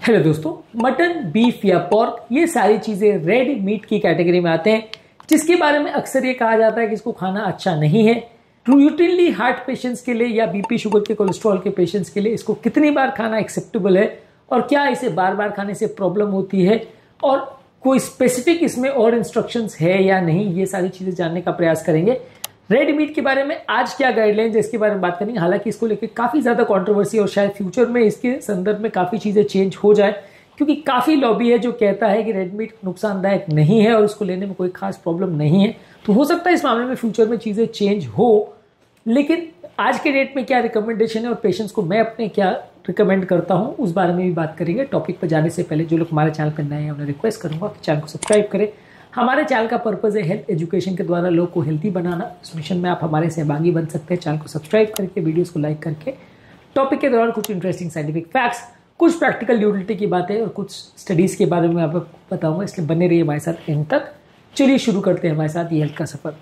Hello दोस्तों, mutton, beef या pork ये सारी चीजें रेड मीट की कैटेगरी में आते हैं, जिसके बारे में अक्सर ये कहा जाता है कि इसको खाना अच्छा नहीं है। रूटीनली हार्ट पेशेंट्स के लिए या बीपी शुगर के कोलेस्ट्रॉल के पेशेंट्स के लिए इसको कितनी बार खाना एक्सेप्टेबल है और क्या इसे बार बार खाने से प्रॉब्लम होती है और कोई स्पेसिफिक इसमें और इंस्ट्रक्शंस है या नहीं, ये सारी चीजें जानने का प्रयास करेंगे। रेड मीट के बारे में आज क्या गाइडलाइंस है इसके बारे में बात करेंगे। हालांकि इसको लेकर काफी ज्यादा कंट्रोवर्सी और शायद फ्यूचर में इसके संदर्भ में काफी चीजें चेंज हो जाए, क्योंकि काफी लॉबी है जो कहता है कि रेड मीट नुकसानदायक नहीं है और इसको लेने में कोई खास प्रॉब्लम नहीं है। तो हो सकता है इस मामले में फ्यूचर में चीजें चेंज हो, लेकिन आज के डेट में क्या रिकमेंडेशन है और पेशेंट्स को मैं अपने क्या रिकमेंड करता हूं उस बारे में भी बात करेंगे। टॉपिक पर जाने से पहले जो लोग हमारे चैनल पर नए हैं उन्हें रिक्वेस्ट करूंगा कि चैनल को सब्सक्राइब करें। हमारे चैनल का पर्पस है हेल्थ एजुकेशन के द्वारा लोग को हेल्थी बनाना। इस मिशन में आप हमारे सहभागी बन सकते हैं। चैनल को सब्सक्राइब करके, वीडियोस को लाइक करके टॉपिक के दौरान कुछ इंटरेस्टिंग साइंटिफिक फैक्ट्स, कुछ प्रैक्टिकल यूटिलिटी की बातें और कुछ स्टडीज के बारे में आपको बताऊंगा, इसलिए बने रहिए हमारे साथ एंड तक। चलिए शुरू करते हैं हमारे साथ ये हेल्थ का सफर।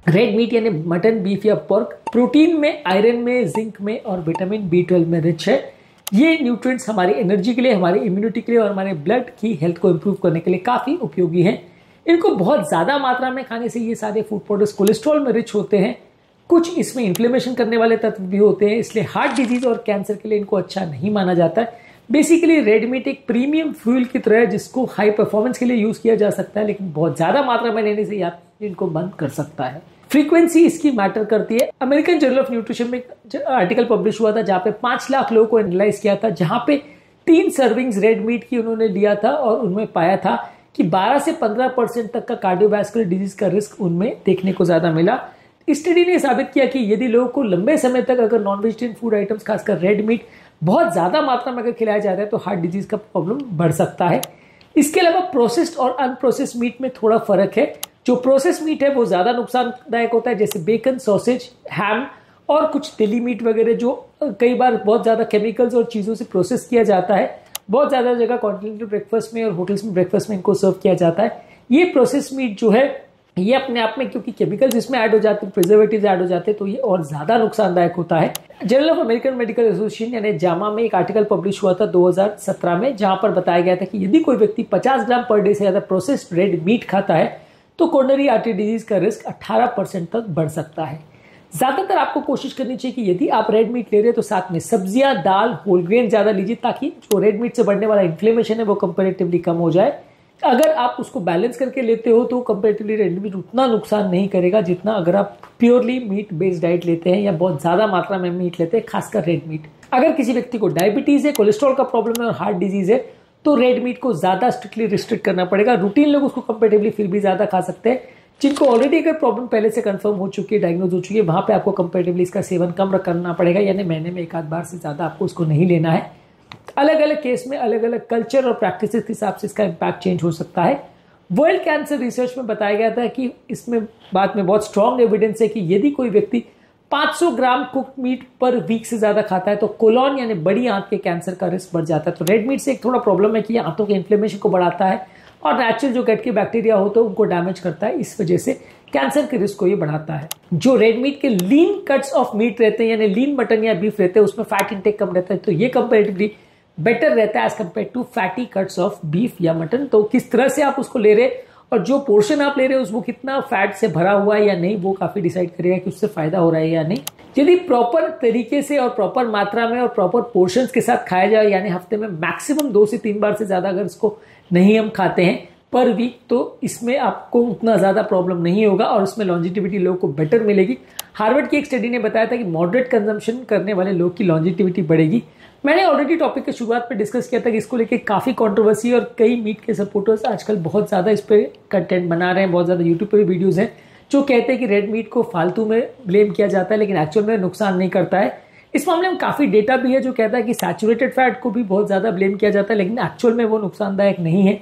रेड मीट यानी मटन, बीफ या पोर्क प्रोटीन में, आयरन में, जिंक में और विटामिन B12 में रिच है। ये न्यूट्रिएंट्स हमारी एनर्जी के लिए, हमारी इम्यूनिटी के लिए और हमारे ब्लड की हेल्थ को इंप्रूव करने के लिए काफी उपयोगी हैं। इनको बहुत ज्यादा मात्रा में खाने से ये सारे फूड प्रोडक्ट्स कोलेस्ट्रॉल में रिच होते हैं। कुछ इसमें इन्फ्लेमेशन करने वाले तत्व भी होते हैं, इसलिए हार्ट डिजीज और कैंसर के लिए इनको अच्छा नहीं माना जाता है। बेसिकली रेड मीट एक प्रीमियम फ्यूल की तरह है जिसको हाई परफॉर्मेंस के लिए यूज किया जा सकता है, लेकिन बहुत ज्यादा मात्रा में लेने से आप इनको बंद कर सकता है। फ्रीक्वेंसी इसकी मैटर करती है। अमेरिकन जर्नल ऑफ न्यूट्रिशन में आर्टिकल पब्लिश हुआ था जहां पे 5 लाख लोगों को एनालाइज किया था, जहां पे 3 सर्विंग्स रेड मीट की उन्होंने लिया था और उनमें पाया था कि 12 से 15% तक का कार्डियोवैस्कुलर डिजीज का रिस्क उनमें देखने को ज्यादा मिला। स्टडी ने साबित किया कि यदि लोगों को लंबे समय तक अगर नॉन वेजिटेरियन फूड आइटम्स खासकर रेड मीट बहुत ज्यादा मात्रा में अगर खिलाया जाता है तो हार्ट डिजीज का प्रॉब्लम बढ़ सकता है। इसके अलावा प्रोसेस्ड और अनप्रोसेस्ड मीट में थोड़ा फर्क है। जो प्रोसेस मीट है वो ज्यादा नुकसानदायक होता है, जैसे बेकन, सॉसेज, हैम और कुछ डेली मीट वगैरह, जो कई बार बहुत ज्यादा केमिकल्स और चीजों से प्रोसेस किया जाता है। बहुत ज्यादा जगह कॉन्टिनेंटल ब्रेकफास्ट में और होटल्स में ब्रेकफास्ट में इनको सर्व किया जाता है। ये प्रोसेस मीट जो है ये अपने आप में, क्योंकि केमिकल्स इसमें ऐड हो जाते हैं, प्रिजर्वेटिव्स ऐड हो जाते हैं, तो ये और ज्यादा नुकसानदायक होता है। Journal of American medical association यानी जामा में एक आर्टिकल पब्लिश हुआ था 2017 में, जहां पर बताया गया था कि यदि कोई व्यक्ति 50 ग्राम पर डे से ज्यादा प्रोसेस्ड रेड मीट खाता है तो कोरोनरी आर्टरी डिजीज का रिस्क 18% तक बढ़ सकता है। ज्यादातर आपको कोशिश करनी चाहिए कि यदि आप रेड मीट ले रहे हैं तो साथ में सब्जियां, दाल, होल ग्रेन ज्यादा लीजिए, ताकि जो रेड मीट से बढ़ने वाला इन्फ्लेमेशन है वो कंपैरेटिवली कम हो जाए। अगर आप उसको बैलेंस करके लेते हो तो कंपैरेटिवली रेड मीट उतना नुकसान नहीं करेगा जितना अगर आप प्योरली मीट बेस्ड डाइट लेते हैं या बहुत ज्यादा मात्रा में मीट लेते हैं, खासकर रेड मीट। अगर किसी व्यक्ति को डायबिटीज है, कोलेस्ट्रॉल का प्रॉब्लम है और हार्ट डिजीज है तो रेड मीट को ज्यादा स्ट्रिक्टली रिस्ट्रिक्ट करना पड़ेगा। रूटीन लोग उसको कंपैरेटिवली फिर भी ज्यादा खा सकते हैं। जिनको ऑलरेडी अगर प्रॉब्लम पहले से कंफर्म हो चुकी है, डायग्नोज हो चुकी है, वहां पे आपको कंपैरेटिवली इसका सेवन कम करना पड़ेगा, यानी महीने में 1 आध बार से ज्यादा आपको उसको नहीं लेना है। अलग अलग केस में अलग अलग कल्चर और प्रैक्टिस के हिसाब से इसका इम्पैक्ट चेंज हो सकता है। वर्ल्ड कैंसर रिसर्च में बताया गया था कि इसमें बाद में बहुत स्ट्रॉन्ग एविडेंस है कि यदि कोई व्यक्ति 500 ग्राम कुक मीट पर वीक से ज्यादा खाता है तो कोलोन यानी बड़ी आंत के कैंसर का रिस्क बढ़ जाता है। तो रेड मीट से एक थोड़ा प्रॉब्लम है कि आंतों के इन्फ्लेमेशन को बढ़ाता है और नेचुरल जो गट के बैक्टीरिया होते हैं उनको डैमेज करता है, इस वजह से कैंसर के रिस्क को ये बढ़ाता है। जो रेड मीट के लीन कट्स ऑफ मीट रहते हैं यानी लीन मटन या बीफ रहते हैं उसमें फैट इंटेक कम रहता है, तो ये कंपैरेटिवली बेटर रहता है as compare to fatty cuts of beef या मटन। तो किस तरह से आप उसको ले रहे और जो पोर्शन आप ले रहे हो वो कितना फैट से भरा हुआ है या नहीं, वो काफी डिसाइड करेगा कि उससे फायदा हो रहा है या नहीं। यदि प्रॉपर तरीके से और प्रॉपर मात्रा में और प्रॉपर पोर्शंस के साथ खाया जाए, यानी हफ्ते में मैक्सिमम 2 से 3 बार से ज्यादा अगर इसको नहीं हम खाते हैं पर वीक, तो इसमें आपको उतना ज्यादा प्रॉब्लम नहीं होगा और इसमें लॉन्जिटिविटी लोगों को बेटर मिलेगी। हार्वर्ड की एक स्टडी ने बताया था कि मॉडरेट कंजम्पशन करने वाले लोग की लॉन्जिटिविटी बढ़ेगी। मैंने ऑलरेडी टॉपिक के शुरुआत में डिस्कस किया था कि इसको लेके काफी कंट्रोवर्सी और कई मीट के सपोर्टर्स आजकल बहुत ज्यादा इस पे कंटेंट बना रहे हैं। बहुत ज्यादा यूट्यूब पे भी वीडियोस हैं जो कहते हैं कि रेड मीट को फालतू में ब्लेम किया जाता है, लेकिन एक्चुअल में नुकसान नहीं करता है। इस मामले में काफी डेटा भी है जो कहता है कि सैचुरेटेड फैट को भी बहुत ज्यादा ब्लेम किया जाता है, लेकिन एक्चुअल में वो नुकसानदायक नहीं है।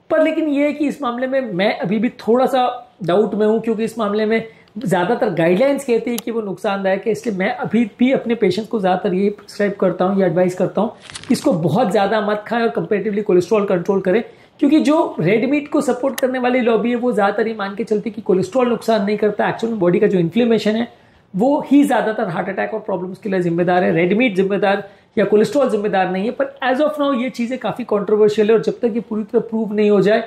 पर लेकिन ये है कि इस मामले में मैं अभी भी थोड़ा सा डाउट में हूं, क्योंकि इस मामले में ज्यादातर गाइडलाइंस कहती है कि वो नुकसानदायक है, इसलिए मैं अभी भी अपने पेशेंट्स को ज्यादातर ये प्रिस्क्राइब करता हूँ या एडवाइस करता हूँ कि इसको बहुत ज्यादा मत खाएं और कंपैरेटिवली कोलेस्ट्रॉल कंट्रोल करें। क्योंकि जो रेड मीट को सपोर्ट करने वाली लॉबी है वो ज्यादातर ये मान के चलती है कि कोलेस्ट्रॉल नुकसान नहीं करता। एक्चुअल में बॉडी का जो इन्फ्लेमेशन है वो ही ज़्यादातर हार्ट अटैक और प्रॉब्लम्स के लिए जिम्मेदार है। रेड मीट जिम्मेदार या कोलेस्ट्रॉल जिम्मेदार नहीं है। पर एज ऑफ नाउ ये चीज़ें काफ़ी कॉन्ट्रोवर्शियल है और जब तक ये पूरी तरह प्रूव नहीं हो जाए,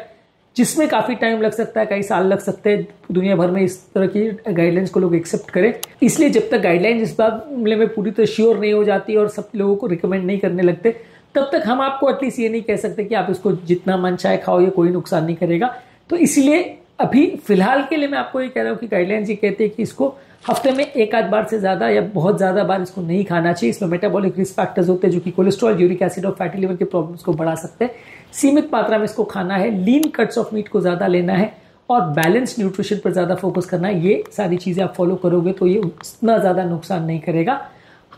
जिसमें काफ़ी टाइम लग सकता है, कई साल लग सकते हैं, दुनिया भर में इस तरह की गाइडलाइंस को लोग एक्सेप्ट करें। इसलिए जब तक गाइडलाइंस इस मामले में पूरी तरह श्योर नहीं हो जाती और सब लोगों को रिकमेंड नहीं करने लगते, तब तक हम आपको एटलीस्ट ये नहीं कह सकते कि आप इसको जितना मन चाहे खाओ, ये कोई नुकसान नहीं करेगा। तो इसलिए अभी फिलहाल के लिए मैं आपको ये कह रहा हूँ कि गाइडलाइंस ये कहते हैं कि इसको हफ्ते में एक आध बार से ज़्यादा या बहुत ज़्यादा बार इसको नहीं खाना चाहिए। इसमें मेटाबॉलिक रिस्क फैक्टर्स होते हैं जो कि कोलेस्ट्रॉल, यूरिक एसिड और फैटी लिवर के प्रॉब्लम्स को बढ़ा सकते हैं। सीमित मात्रा में इसको खाना है, लीन कट्स ऑफ मीट को ज़्यादा लेना है और बैलेंस न्यूट्रिशन पर ज़्यादा फोकस करना है। ये सारी चीज़ें आप फॉलो करोगे तो ये उतना ज़्यादा नुकसान नहीं करेगा।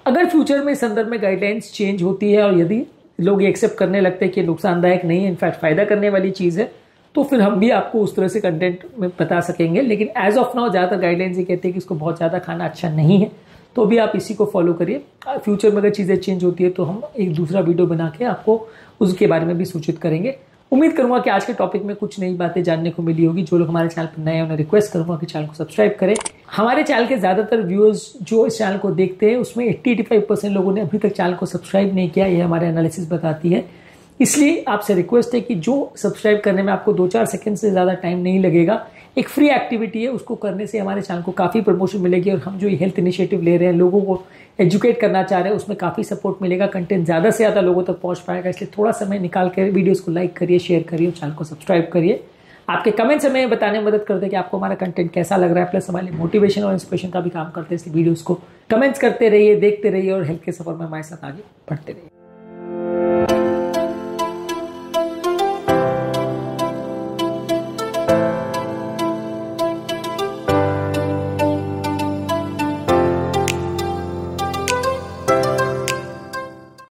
अगर फ्यूचर में इस संदर्भ में गाइडलाइंस चेंज होती है और यदि लोग ये एक्सेप्ट करने लगते हैं कि नुकसानदायक नहीं है, इनफैक्ट फ़ायदा करने वाली चीज़ है, तो फिर हम भी आपको उस तरह से कंटेंट में बता सकेंगे। लेकिन एज ऑफ नाउ ज़्यादातर गाइडलाइंस ये कहते हैं कि इसको बहुत ज़्यादा खाना अच्छा नहीं है, तो भी आप इसी को फॉलो करिए। फ्यूचर में अगर चीज़ें चेंज होती है तो हम एक दूसरा वीडियो बना के आपको उसके बारे में भी सूचित करेंगे। उम्मीद करूंगा कि आज के टॉपिक में कुछ नई बातें जानने को मिली होगी। जो लोग हमारे चैनल पर नए हैं उन्हें रिक्वेस्ट करूंगा कि चैनल को सब्सक्राइब करें। हमारे चैनल के ज़्यादातर व्यूअर्स जो इस चैनल को देखते हैं उसमें 80-85% लोगों ने अभी तक चैनल को सब्सक्राइब नहीं किया, ये हमारे एनालिसिस बताती है। इसलिए आपसे रिक्वेस्ट है कि जो सब्सक्राइब करने में आपको 2-4 सेकंड से ज़्यादा टाइम नहीं लगेगा, एक फ्री एक्टिविटी है, उसको करने से हमारे चैनल को काफ़ी प्रमोशन मिलेगी और हम जो ये हेल्थ इनिशिएटिव ले रहे हैं, लोगों को एजुकेट करना चाह रहे हैं, उसमें काफ़ी सपोर्ट मिलेगा। कंटेंट ज़्यादा से ज़्यादा लोगों तक पहुँच पाएगा। इसलिए थोड़ा समय निकाल कर वीडियोज़ को लाइक करिए, शेयर करिए, चैनल को सब्सक्राइब करिए। आपके कमेंट्स हमें बताने में मदद करते हैं कि आपको हमारा कंटेंट कैसा लग रहा है, प्लस हमारे मोटिवेशन और इंस्पिरेशन का भी काम करते हैं। इसलिए वीडियोज़ को कमेंट्स करते रहिए, देखते रहिए और हेल्थ के सफर में हमारे साथ आगे बढ़ते रहिए।